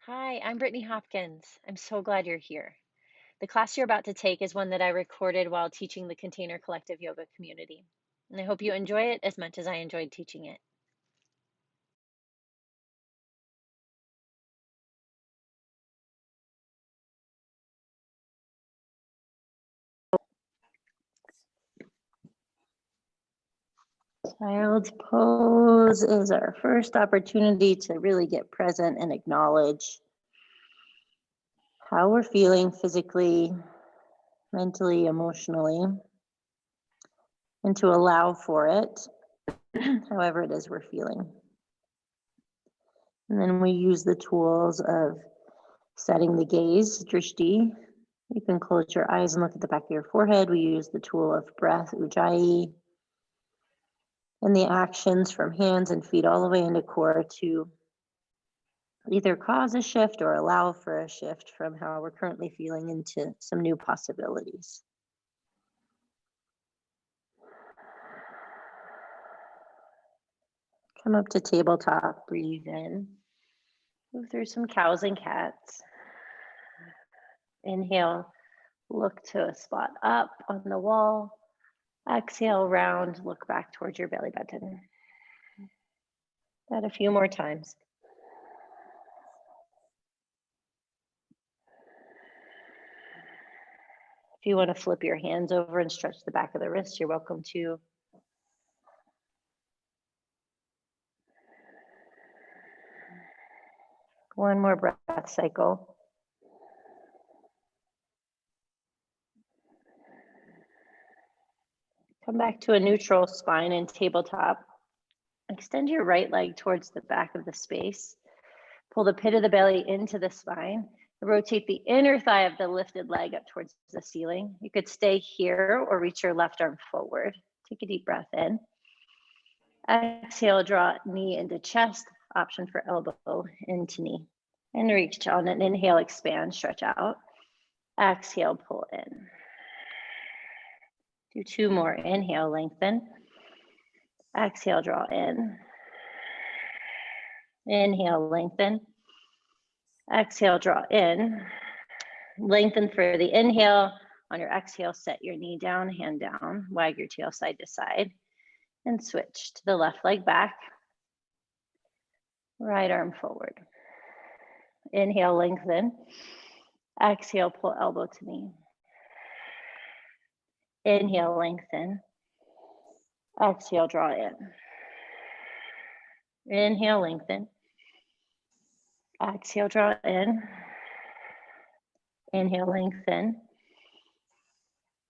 Hi, I'm Brittany Hopkins. I'm so glad you're here. The class you're about to take is one that I recorded while teaching the Container Collective Yoga community. And I hope you enjoy it as much as I enjoyed teaching it. Child's pose is our first opportunity to really get present and acknowledge how we're feeling physically, mentally, emotionally, and to allow for it, however it is we're feeling. And then we use the tools of setting the gaze, drishti. You can close your eyes and look at the back of your forehead. We use the tool of breath, ujjayi, and the actions from hands and feet all the way into core to either cause a shift or allow for a shift from how we're currently feeling into some new possibilities. Come up to tabletop, breathe in. Move through some cows and cats. Inhale, look to a spot up on the wall. Exhale, round, look back towards your belly button. That a few more times. If you want to flip your hands over and stretch the back of the wrist, you're welcome to. One more breath cycle. Come back to a neutral spine and tabletop. Extend your right leg towards the back of the space. Pull the pit of the belly into the spine. Rotate the inner thigh of the lifted leg up towards the ceiling. You could stay here or reach your left arm forward. Take a deep breath in. Exhale, draw knee into chest, option for elbow into knee. And reach on an inhale, expand, stretch out. Exhale, pull in. Do two more. Inhale, lengthen. Exhale, draw in. Inhale, lengthen. Exhale, draw in. Lengthen for the inhale. On your exhale, set your knee down, hand down. Wag your tail side to side. And switch to the left leg back. Right arm forward. Inhale, lengthen. Exhale, pull elbow to knee. Inhale, lengthen. Exhale, draw in. Inhale, lengthen. Exhale, draw in. Inhale, lengthen.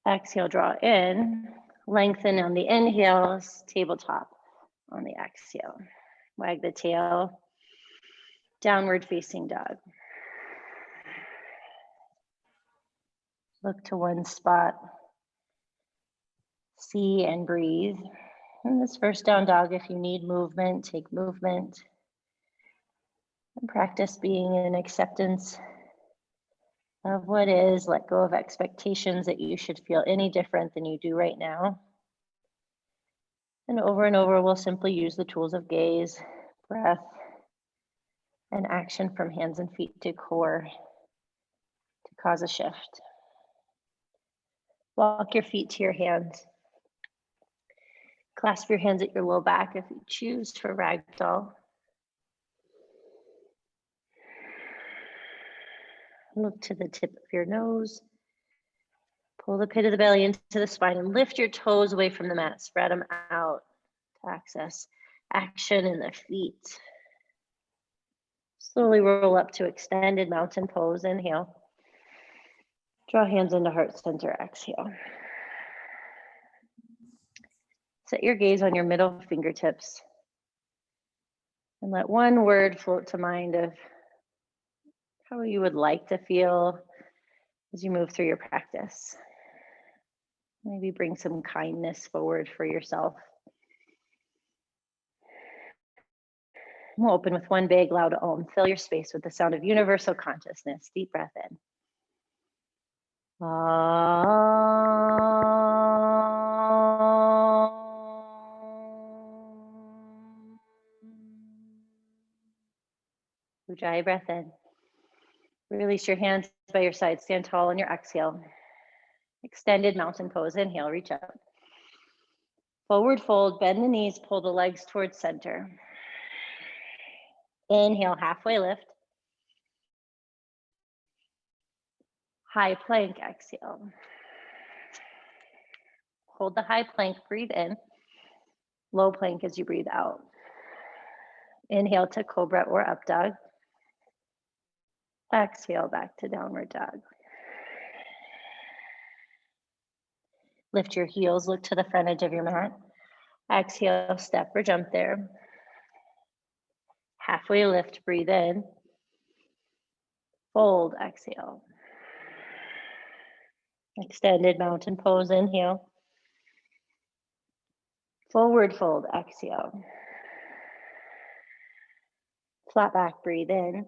Exhale, draw in. Lengthen on the inhales, tabletop on the exhale. Wag the tail. Downward facing dog. Look to one spot. See and breathe. In this first down dog, if you need movement, take movement. And practice being in acceptance of what is. Let go of expectations that you should feel any different than you do right now. And over, we'll simply use the tools of gaze, breath, and action from hands and feet to core to cause a shift. Walk your feet to your hands. Clasp your hands at your low back if you choose for ragdoll. Look to the tip of your nose. Pull the pit of the belly into the spine and lift your toes away from the mat. Spread them out to access action in the feet. Slowly roll up to extended mountain pose. Inhale. Draw hands into heart center. Exhale. Set your gaze on your middle fingertips and let one word float to mind of how you would like to feel as you move through your practice. Maybe bring some kindness forward for yourself. We'll open with one big loud Om. Fill your space with the sound of universal consciousness. Deep breath in. Ujjayi breath in. Release your hands by your side, stand tall on your exhale. Extended mountain pose, inhale, reach up. Forward fold, bend the knees, pull the legs towards center. Inhale, halfway lift. High plank, exhale. Hold the high plank, breathe in. Low plank as you breathe out. Inhale to cobra or up dog. Exhale back to downward dog. Lift your heels, look to the front edge of your mat. Exhale, step or jump there. Halfway lift, breathe in. Fold, exhale. Extended mountain pose, inhale. Forward fold, exhale. Flat back, breathe in.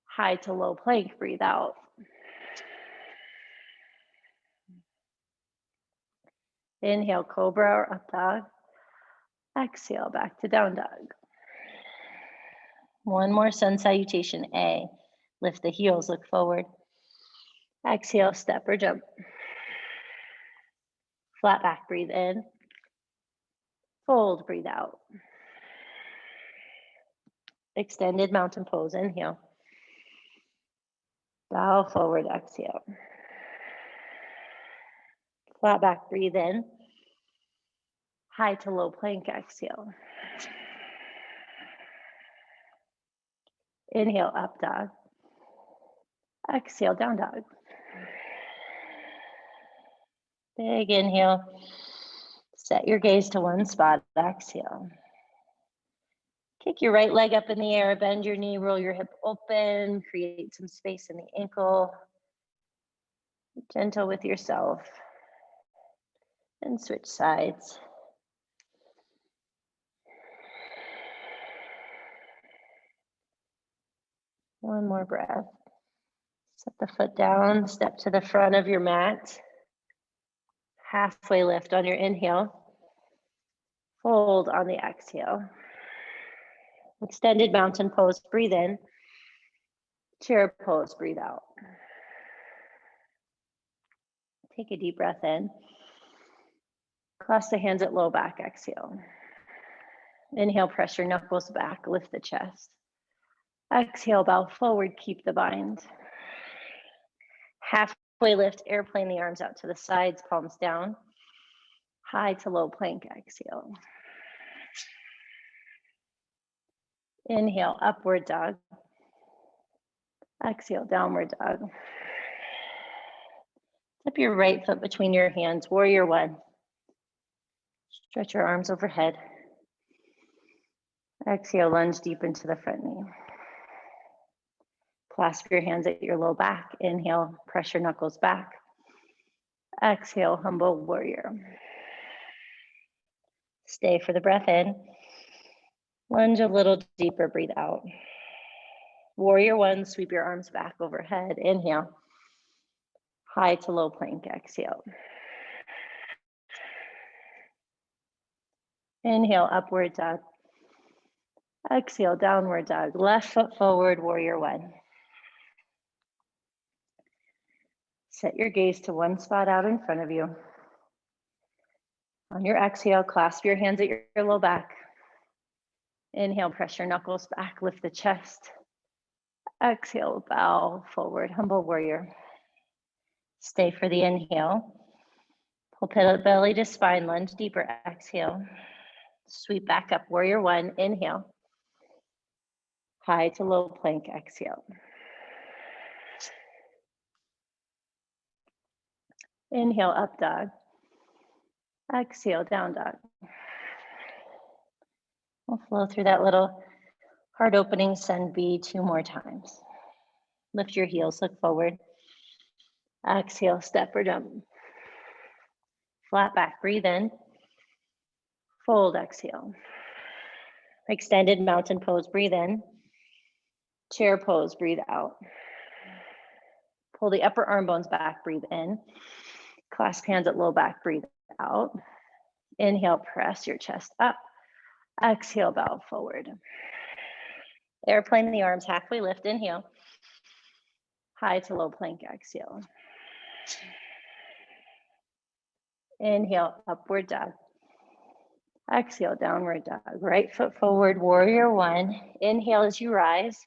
High to low plank, breathe out. Inhale, cobra or up dog. Exhale, back to down dog. One more sun salutation, A. Lift the heels, look forward. Exhale, step or jump. Flat back, breathe in. Fold, breathe out. Extended mountain pose, inhale. Bow forward, exhale. Flat back, breathe in. High to low plank, exhale. Inhale, up dog. Exhale, down dog. Big inhale. Set your gaze to one spot, exhale. Kick your right leg up in the air, bend your knee, roll your hip open, create some space in the ankle. Be gentle with yourself. And switch sides. One more breath. Set the foot down, step to the front of your mat. Halfway lift on your inhale. Fold on the exhale. Extended mountain pose, breathe in. Chair pose, breathe out. Take a deep breath in. Cross the hands at low back, exhale. Inhale, press your knuckles back, lift the chest. Exhale, bow forward, keep the bind. Halfway lift, airplane the arms out to the sides, palms down. High to low plank, exhale. Inhale, upward dog. Exhale, downward dog. Step your right foot between your hands, warrior one. Stretch your arms overhead. Exhale, lunge deep into the front knee. Clasp your hands at your low back. Inhale, press your knuckles back. Exhale, humble warrior. Stay for the breath in. Lunge a little deeper, breathe out. Warrior one, sweep your arms back overhead. Inhale. High to low plank, exhale. Inhale, upward dog. Exhale, downward dog. Left foot forward, warrior one. Set your gaze to one spot out in front of you. On your exhale, clasp your hands at your low back. Inhale, press your knuckles back, lift the chest. Exhale, bow forward, humble warrior. Stay for the inhale. Pull belly to spine, lunge deeper, exhale. Sweep back up, warrior one, inhale. High to low plank, exhale. Inhale, up dog. Exhale, down dog. We'll flow through that little heart opening sun B 2 more times. Lift your heels, look forward. Exhale, step or jump. Flat back, breathe in. Fold, exhale. Extended mountain pose, breathe in. Chair pose, breathe out. Pull the upper arm bones back, breathe in. Clasp hands at low back, breathe out. Inhale, press your chest up. Exhale, bow forward. Airplane the arms, halfway lift, inhale. High to low plank, exhale. Inhale, upward dog. Exhale, downward dog. Right foot forward, warrior one. Inhale as you rise.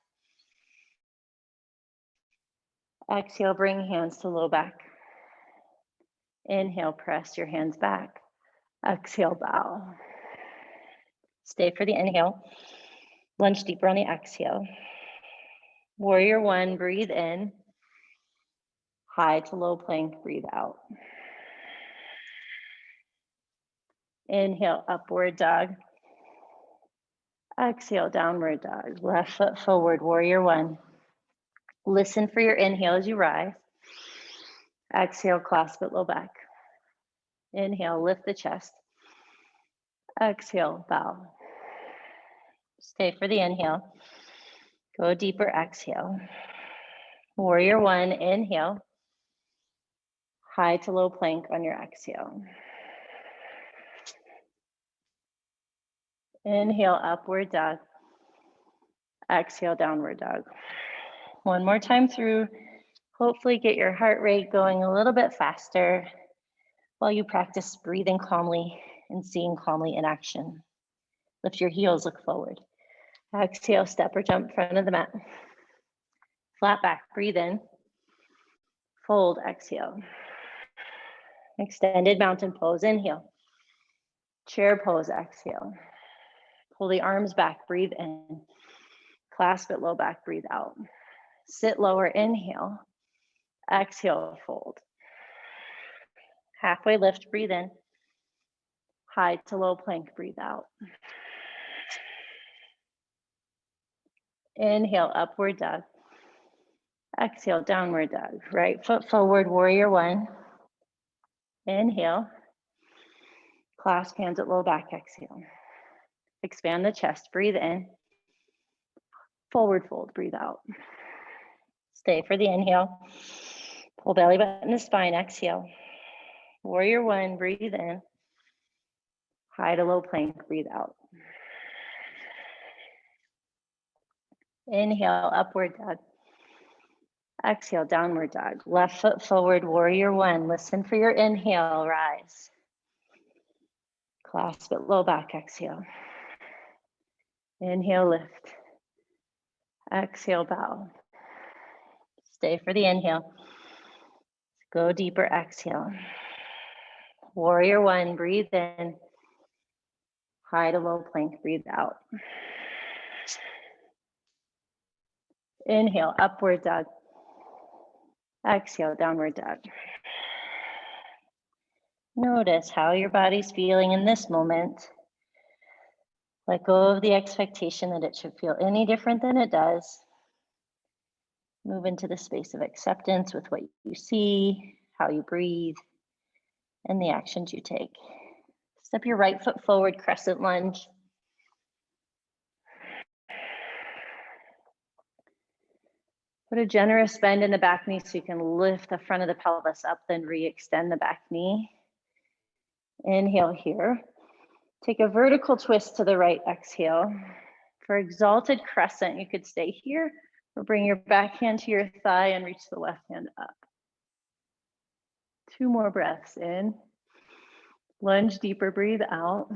Exhale, bring hands to low back. Inhale, press your hands back. Exhale, bow. Stay for the inhale. Lunge deeper on the exhale. Warrior one, breathe in. High to low plank, breathe out. Inhale, upward dog. Exhale, downward dog. Left foot forward, warrior one. Listen for your inhale as you rise. Exhale, clasp it low back. Inhale, lift the chest. Exhale, bow. Stay for the inhale. Go deeper, exhale. Warrior one, inhale. High to low plank on your exhale. Inhale, upward dog. Exhale, downward dog. One more time through. Hopefully get your heart rate going a little bit faster while you practice breathing calmly and seeing calmly in action. Lift your heels, look forward. Exhale, step or jump front of the mat. Flat back, breathe in. Fold, exhale. Extended mountain pose, inhale. Chair pose, exhale. Pull the arms back, breathe in. Clasp it low back, breathe out. Sit lower, inhale. Exhale, fold. Halfway lift, breathe in. High to low plank, breathe out. Inhale, upward dog. Exhale, downward dog. Right foot forward, warrior one. Inhale. Clasp hands at low back, exhale. Expand the chest, breathe in. Forward fold, breathe out. Stay for the inhale. Pull belly button to spine, exhale. Warrior one, breathe in. High to low plank, breathe out. Inhale, upward dog. Exhale, downward dog. Left foot forward, warrior one. Listen for your inhale, rise. Clasp it low back, exhale. Inhale, lift. Exhale, bow. Stay for the inhale. Go deeper, exhale. Warrior one, breathe in. High to low plank, breathe out. Inhale, upward dog. Exhale, downward dog. Notice how your body's feeling in this moment. Let go of the expectation that it should feel any different than it does. Move into the space of acceptance with what you see, how you breathe, and the actions you take. Step your right foot forward, crescent lunge. Put a generous bend in the back knee so you can lift the front of the pelvis up, then re-extend the back knee. Inhale here. Take a vertical twist to the right, exhale. For exalted crescent, you could stay here or bring your back hand to your thigh and reach the left hand up. 2 more breaths in. Lunge deeper, breathe out.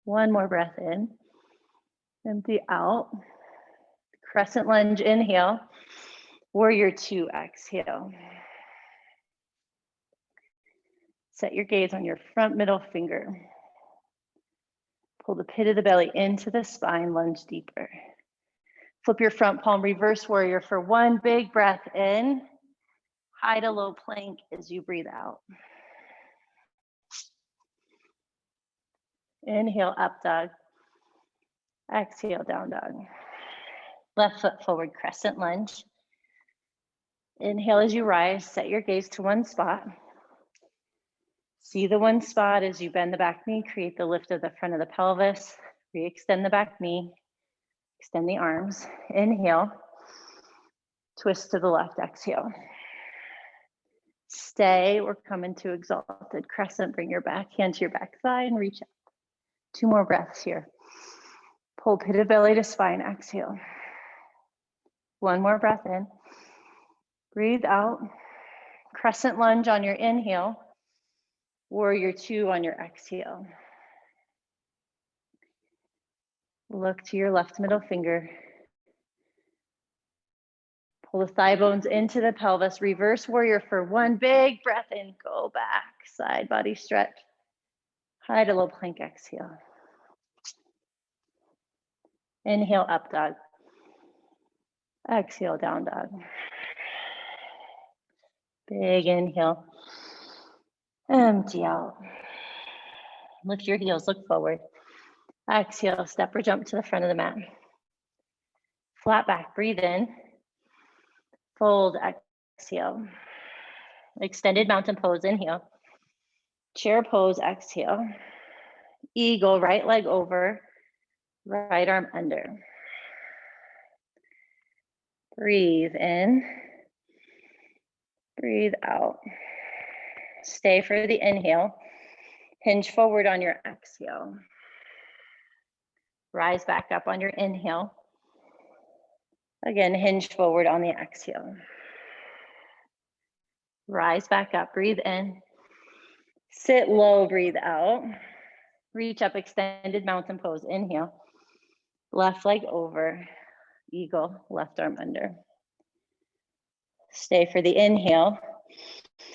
1 more breath in. Empty out. Crescent lunge, inhale. Warrior two, exhale. Set your gaze on your front middle finger. Pull the pit of the belly into the spine, lunge deeper. Flip your front palm, reverse warrior for 1 big breath in. High to low plank as you breathe out. Inhale, up dog. Exhale, down dog. Left foot forward, crescent lunge. Inhale as you rise, set your gaze to one spot. See the one spot as you bend the back knee, create the lift of the front of the pelvis, re-extend the back knee, extend the arms. Inhale, twist to the left, exhale. Stay, we're coming to exalted crescent. Bring your back hand to your back thigh and reach up. 2 more breaths here. Pull pit of belly to spine, exhale. 1 more breath in. Breathe out. Crescent lunge on your inhale. Warrior two on your exhale. Look to your left middle finger. Pull the thigh bones into the pelvis. Reverse warrior for one big breath in. Go back. Side body stretch. High to low plank exhale. Inhale, up dog. Exhale, down dog. Big inhale. Empty out. Lift your heels, look forward. Exhale, step or jump to the front of the mat. Flat back, breathe in. Fold, exhale. Extended mountain pose, inhale. Chair pose, exhale. Eagle, right leg over, right arm under. Breathe in. Breathe out. Stay for the inhale. Hinge forward on your exhale. Rise back up on your inhale. Again, hinge forward on the exhale. Rise back up, breathe in. Sit low, breathe out. Reach up, extended mountain pose, inhale. Left leg over, eagle, left arm under. Stay for the inhale.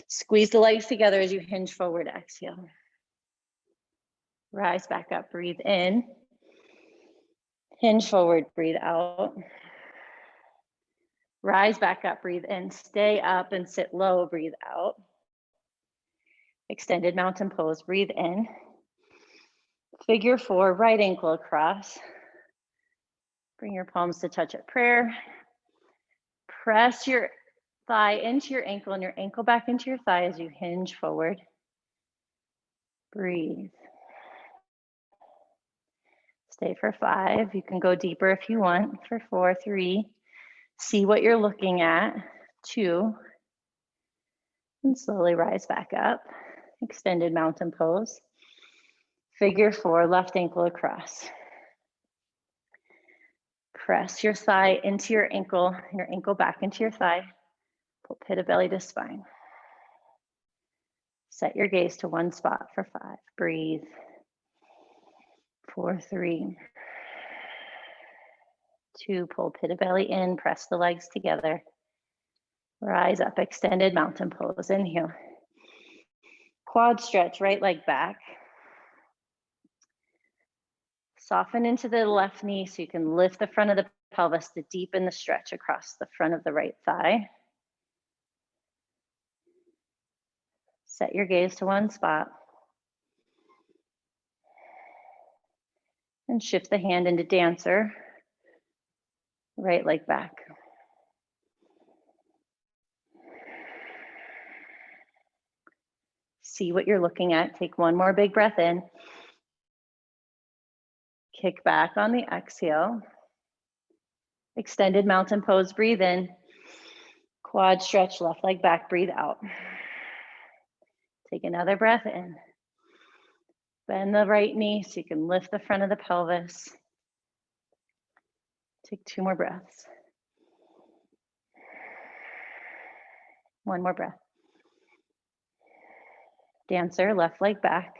Squeeze the legs together as you hinge forward, exhale. Rise back up, breathe in. Hinge forward, breathe out. Rise back up, breathe in. Stay up and sit low, breathe out. Extended mountain pose, breathe in. Figure four, right ankle across. Bring your palms to touch at prayer. Press your thigh into your ankle and your ankle back into your thigh as you hinge forward. Breathe. Stay for 5. You can go deeper if you want for 4, 3. See what you're looking at. 2. And slowly rise back up. Extended mountain pose. Figure 4, left ankle across. Press your thigh into your ankle back into your thigh. Pull pit of belly to spine. Set your gaze to one spot for 5. Breathe. 4, 3. 2, pull pit of belly in, press the legs together. Rise up, extended mountain pose, inhale. Quad stretch, right leg back. Soften into the left knee so you can lift the front of the pelvis to deepen the stretch across the front of the right thigh. Set your gaze to one spot. And shift the hand into dancer. Right leg back. See what you're looking at. Take one more big breath in. Kick back on the exhale. Extended mountain pose, breathe in. Quad stretch, left leg back, breathe out. Take another breath in. Bend the right knee so you can lift the front of the pelvis. Take 2 more breaths. One more breath. Dancer, left leg back.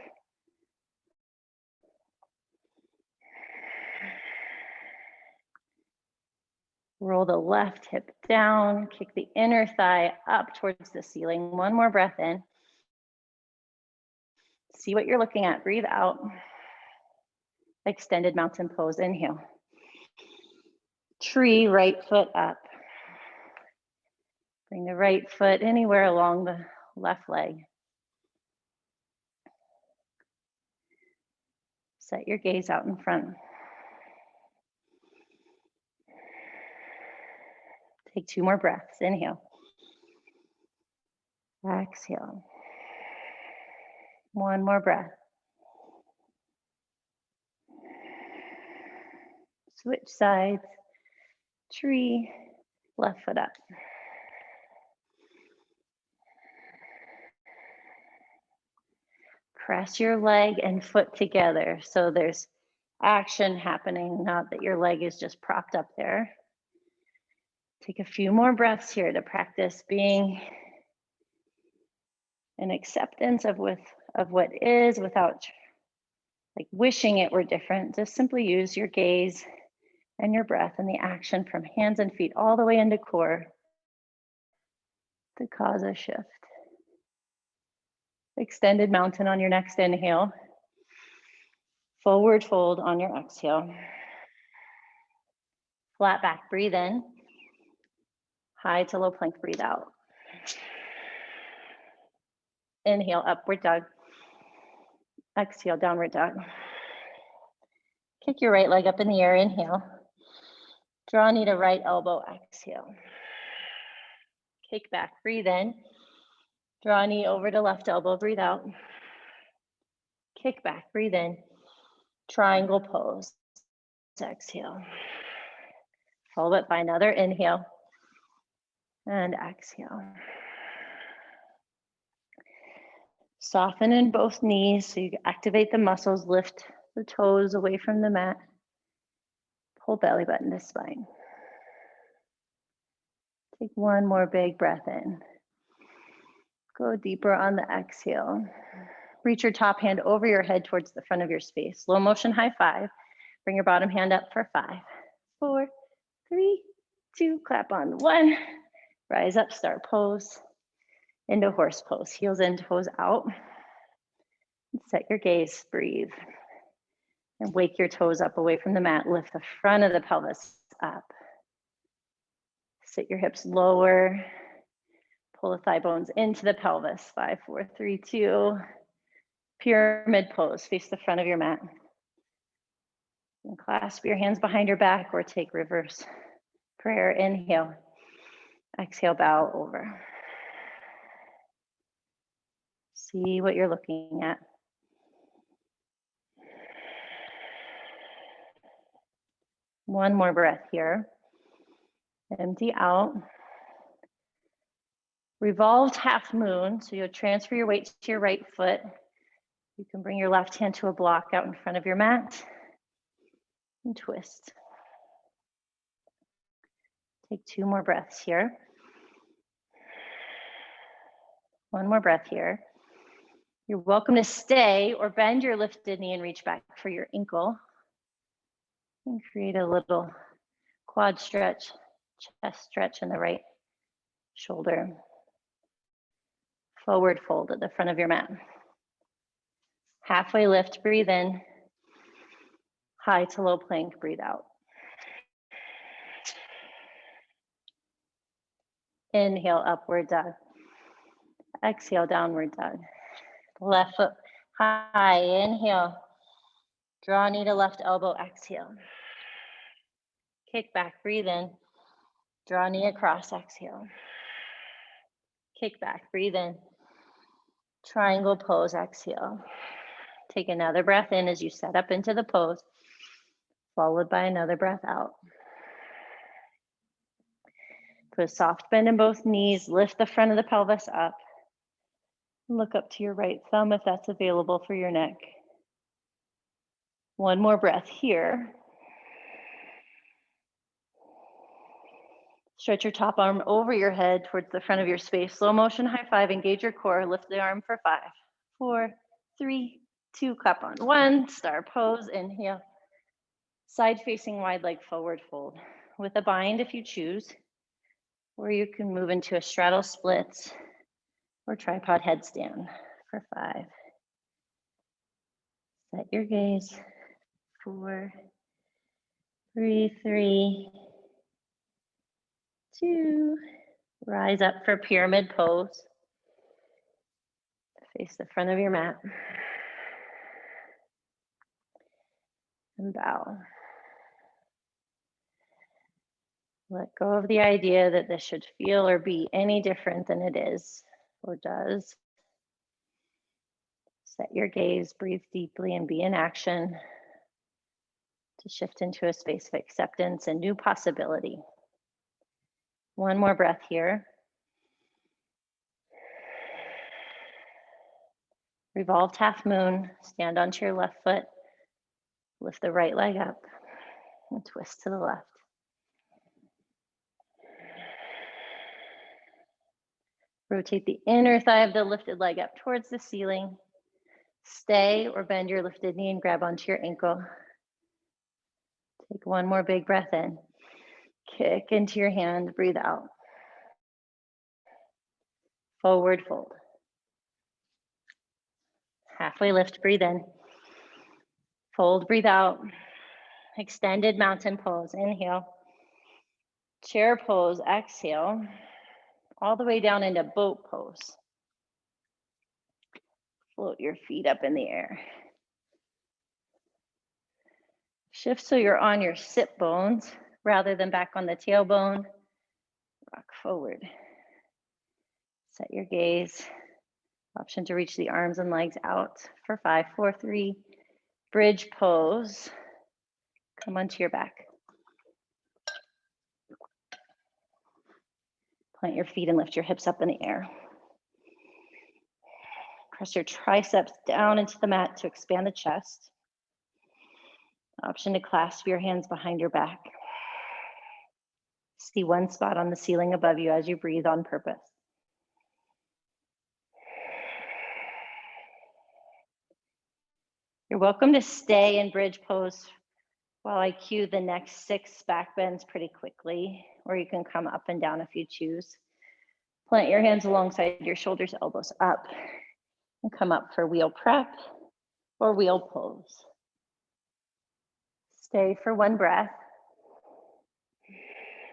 Roll the left hip down, kick the inner thigh up towards the ceiling. One more breath in. See what you're looking at, breathe out. Extended mountain pose, inhale. Tree, right foot up. Bring the right foot anywhere along the left leg. Set your gaze out in front. Take 2 more breaths, inhale. Exhale. One more breath. Switch sides. Tree, left foot up. Press your leg and foot together so there's action happening, not that your leg is just propped up there. Take a few more breaths here to practice being an acceptance of what is without like wishing it were different. Just simply use your gaze and your breath and the action from hands and feet all the way into core to cause a shift. Extended mountain on your next inhale. Forward fold on your exhale. Flat back, breathe in. High to low plank, breathe out. Inhale, upward dog. Exhale, downward dog. Kick your right leg up in the air, inhale. Draw knee to right elbow, exhale. Kick back, breathe in. Draw knee over to left elbow, breathe out. Kick back, breathe in. Triangle pose, exhale. Hold it by another inhale and exhale. Soften in both knees so you activate the muscles, lift the toes away from the mat. Pull belly button to spine. Take one more big breath in. Go deeper on the exhale. Reach your top hand over your head towards the front of your space. Slow motion high five. Bring your bottom hand up for 5, 4, 3, 2, clap on 1. Rise up, start pose. Into horse pose, heels in, toes out. Set your gaze, breathe. And wake your toes up away from the mat. Lift the front of the pelvis up. Sit your hips lower. Pull the thigh bones into the pelvis. 5, 4, 3, 2. Pyramid pose, face the front of your mat. And clasp your hands behind your back or take reverse prayer. Inhale. Exhale, bow over. See what you're looking at. One more breath here. Empty out. Revolved half moon, so you'll transfer your weight to your right foot. You can bring your left hand to a block out in front of your mat and twist. Take 2 more breaths here. One more breath here. You're welcome to stay or bend your lifted knee and reach back for your ankle. And create a little quad stretch, chest stretch in the right shoulder. Forward fold at the front of your mat. Halfway lift, breathe in. High to low plank, breathe out. Inhale, upward dog. Exhale, downward dog. Left foot high, inhale. Draw knee to left elbow, exhale. Kick back, breathe in. Draw knee across, exhale. Kick back, breathe in. Triangle pose, exhale. Take another breath in as you set up into the pose, followed by another breath out. Put a soft bend in both knees, lift the front of the pelvis up. Look up to your right thumb if that's available for your neck. One more breath here. Stretch your top arm over your head towards the front of your space. Slow motion high five, engage your core, lift the arm for 5, 4, 3, 2, clap on 1, star pose, inhale. Side facing wide leg forward fold with a bind if you choose, or you can move into a straddle splits or tripod headstand for 5. Set your gaze. 4, 3, 2. Rise up for pyramid pose. Face the front of your mat. And bow. Let go of the idea that this should feel or be any different than it is or does. Set your gaze, breathe deeply, and be in action to shift into a space of acceptance and new possibility. One more breath here. Revolved half moon, stand onto your left foot, lift the right leg up, and twist to the left. Rotate the inner thigh of the lifted leg up towards the ceiling. Stay or bend your lifted knee and grab onto your ankle. Take one more big breath in. Kick into your hand, breathe out. Forward fold. Halfway lift, breathe in. Fold, breathe out. Extended mountain pose, inhale. Chair pose, exhale. All the way down into boat pose. Float your feet up in the air. Shift so you're on your sit bones rather than back on the tailbone. Rock forward. Set your gaze. Option to reach the arms and legs out for 5, 4, 3. Bridge pose. Come onto your back. Plant your feet and lift your hips up in the air. Press your triceps down into the mat to expand the chest. Option to clasp your hands behind your back. See one spot on the ceiling above you as you breathe on purpose. You're welcome to stay in bridge pose while I cue the next 6 back bends pretty quickly, or you can come up and down if you choose. Plant your hands alongside your shoulders, elbows up, and come up for wheel prep or wheel pose. Stay for 1 breath,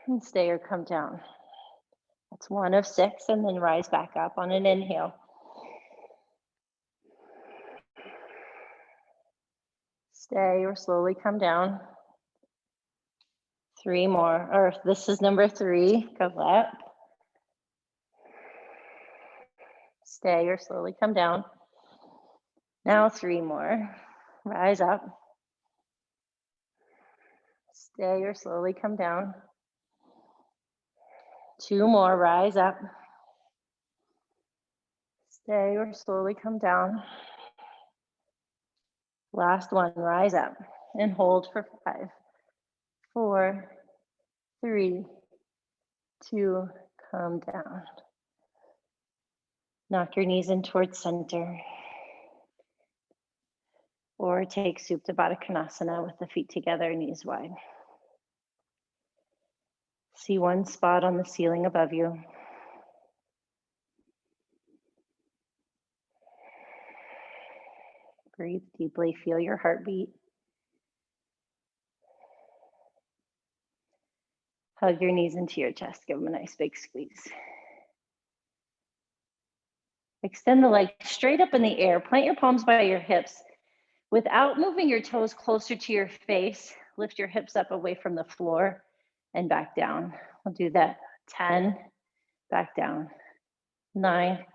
and stay or come down. That's 1 of 6, and then rise back up on an inhale. Stay or slowly come down. 3 more, or this is number 3, go up. Stay or slowly come down. Now 3 more, rise up. Stay or slowly come down. 2 more, rise up. Stay or slowly come down. Last one, rise up and hold for 5, 4, 3, 2, come down. Knock your knees in towards center. Or take Supta Baddha Konasana with the feet together, knees wide. See one spot on the ceiling above you. Breathe deeply, feel your heartbeat. Hug your knees into your chest, give them a nice big squeeze. Extend the legs straight up in the air. Plant your palms by your hips. Without moving your toes closer to your face, lift your hips up away from the floor and back down. We'll do that. 10, back down. 9,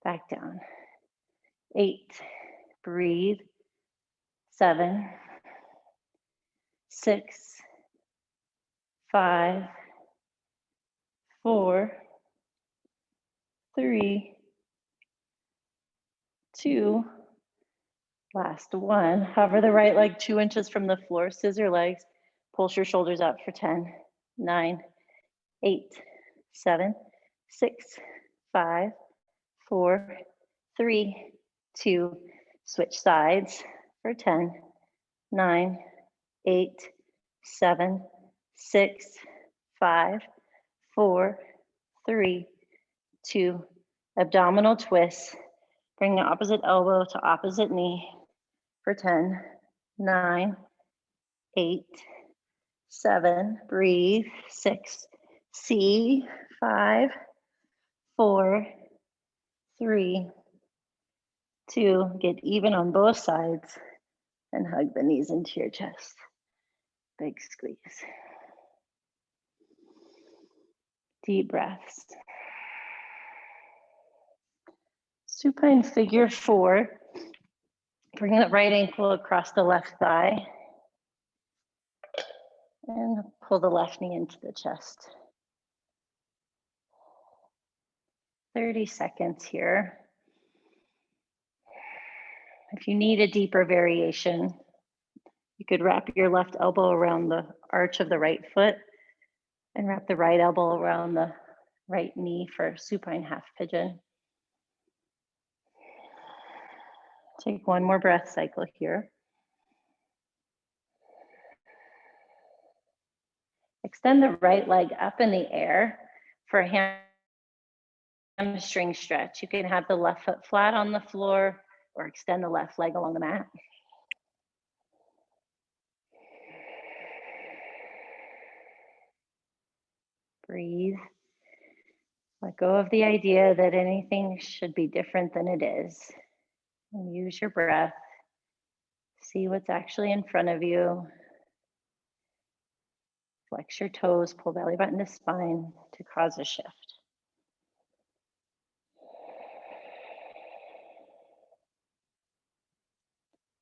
back down. 8, breathe. 7, 6, 5, 4, 3, 2, last one. Hover the right leg 2 inches from the floor, scissor legs. Pulse your shoulders up for 10, 9, 8, 7, 6, 5, 4, 3, 2. Switch sides for 10, 9, 8, 7, 6, 5, 4, 3, 2. Abdominal twists. Bring the opposite elbow to opposite knee for 10, 9, 8, 7, breathe, 6, C, 5, 4, 3, 2. Get even on both sides and hug the knees into your chest. Big squeeze. Deep breaths. Supine figure 4. Bring the right ankle across the left thigh. And pull the left knee into the chest. 30 seconds here. If you need a deeper variation, you could wrap your left elbow around the arch of the right foot and wrap the right elbow around the right knee for supine half pigeon. Take one more breath cycle here. Extend the right leg up in the air for a hamstring stretch. You can have the left foot flat on the floor or extend the left leg along the mat. Breathe. Let go of the idea that anything should be different than it is. And use your breath. See what's actually in front of you. Flex your toes, pull belly button to spine to cause a shift.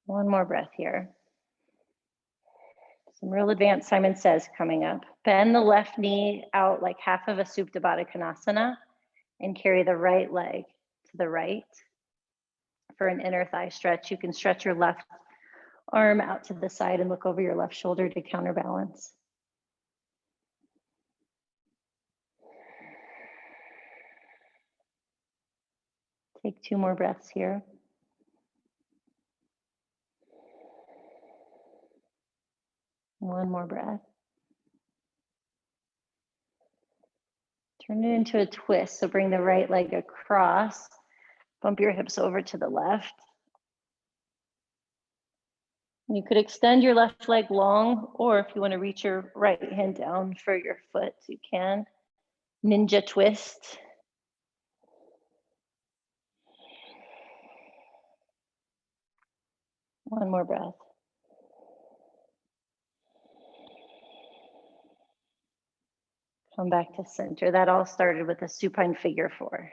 One more breath here. Some real advanced Simon Says coming up. Bend the left knee out like half of a Supta Baddha Konasana and carry the right leg to the right for an inner thigh stretch. You can stretch your left arm out to the side and look over your left shoulder to counterbalance. Take two more breaths here. One more breath. Turn it into a twist. So bring the right leg across, bump your hips over to the left. You could extend your left leg long, or if you want to reach your right hand down for your foot, you can. Ninja twist. One more breath. Come back to center. That all started with a supine figure four.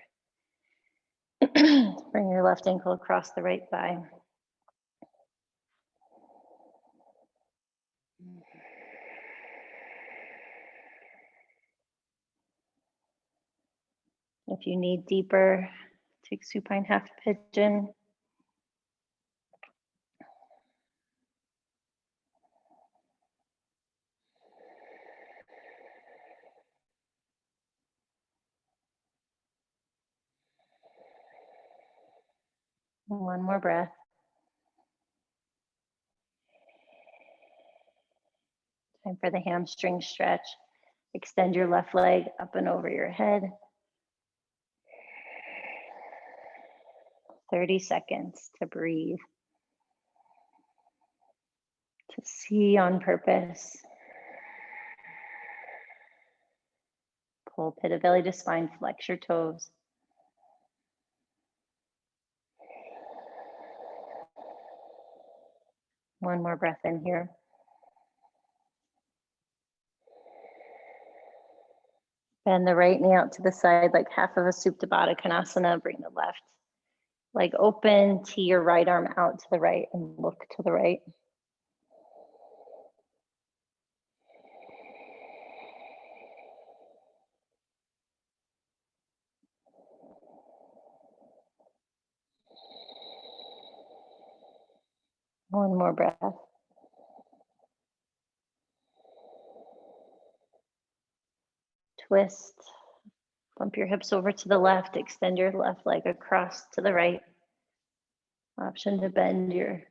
Bring your left ankle across the right thigh. If you need deeper, take supine half pigeon. One more breath. Time for the hamstring stretch. Extend your left leg up and over your head. 30 seconds to breathe. To see on purpose. Pull pit of belly to spine, flex your toes. One more breath in here. Bend the right knee out to the side like half of a Supta Baddha Konasana. Bring the left leg open, tee your right arm out to the right and look to the right. One more breath. Twist. Bump your hips over to the left. Extend your left leg across to the right. Option to bend your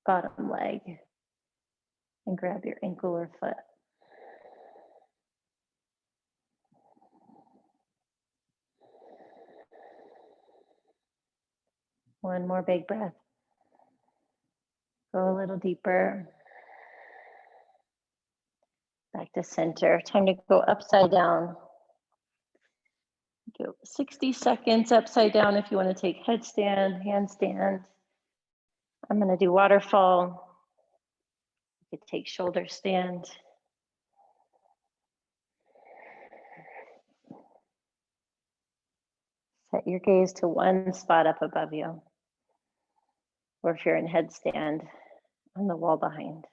bottom leg and grab your ankle or foot. One more big breath. Go a little deeper. Back to center. Time to go upside down. Go 60 seconds upside down if you want to take headstand, handstand. I'm going to do waterfall. You could take shoulder stand. Set your gaze to one spot up above you. Or if you're in headstand, on the wall behind.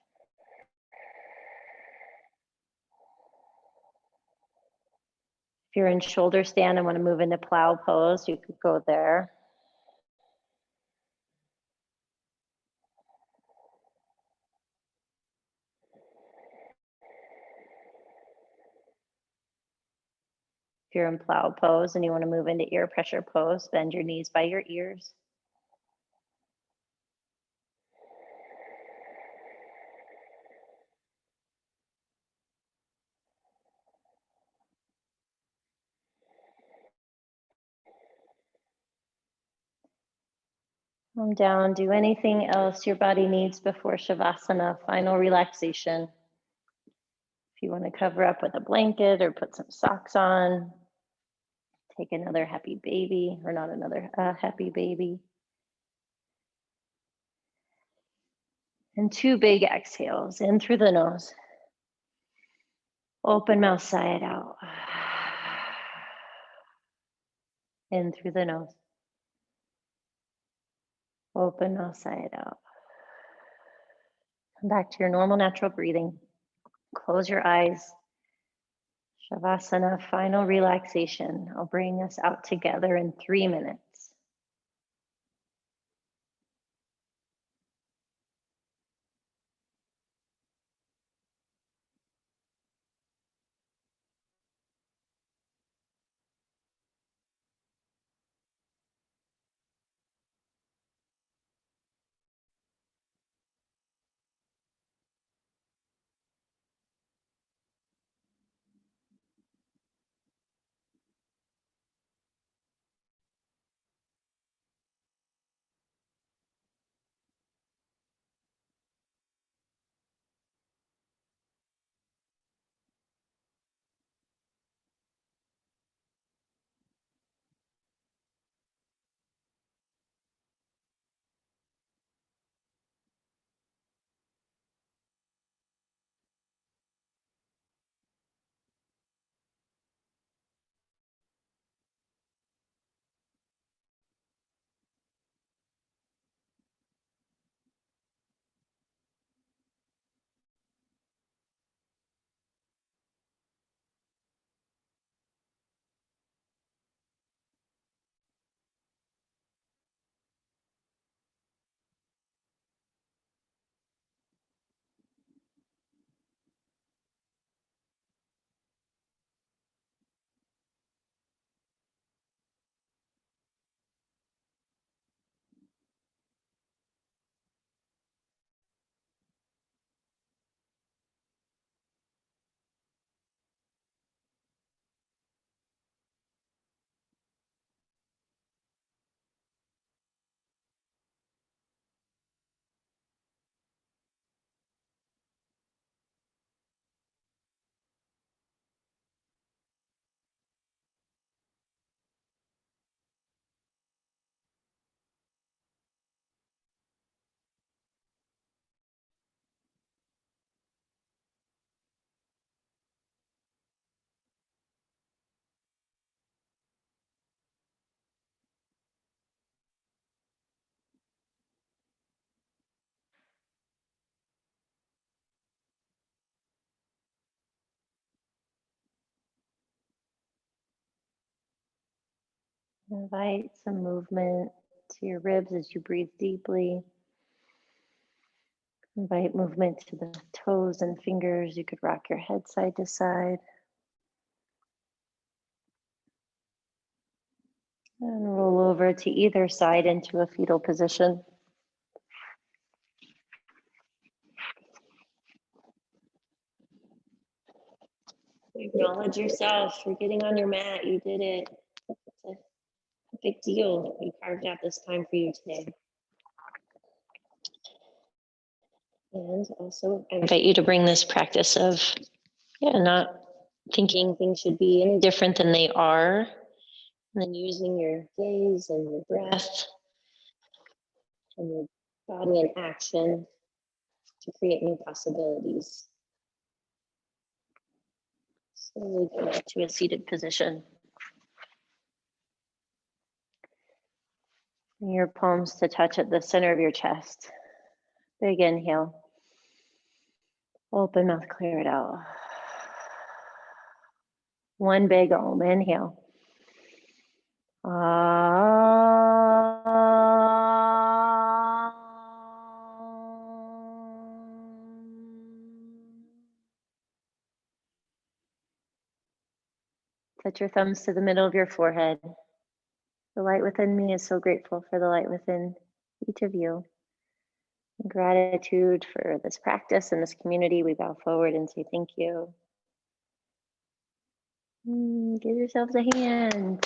If you're in shoulder stand and want to move into plow pose, you could go there. If you're in plow pose and you want to move into ear pressure pose, bend your knees by your ears. Calm down, do anything else your body needs before Shavasana, final relaxation. If you want to cover up with a blanket or put some socks on, take another happy baby, or not another happy baby. And 2 big exhales, in through the nose. Open mouth, sigh it out. In through the nose. Open mouth, sigh it out. Come back to your normal natural breathing. Close your eyes. Shavasana, final relaxation. I'll bring us out together in 3 minutes. Invite some movement to your ribs as you breathe deeply. Invite movement to the toes and fingers. You could rock your head side to side. And roll over to either side into a fetal position. Acknowledge yourself. You're getting on your mat. You did it. It's a big deal. You carved out this time for you today. And also, I invite you to bring this practice of, not thinking things should be any different than they are, and then using your gaze and your breath and your body in action to create new possibilities. Slowly go back to a seated position. Bring your palms to touch at the center of your chest. Big inhale. Open mouth, clear it out. One big om, inhale. Touch your thumbs to the middle of your forehead. The light within me is so grateful for the light within each of you. In gratitude for this practice and this community, we bow forward and say thank you. Give yourselves a hand.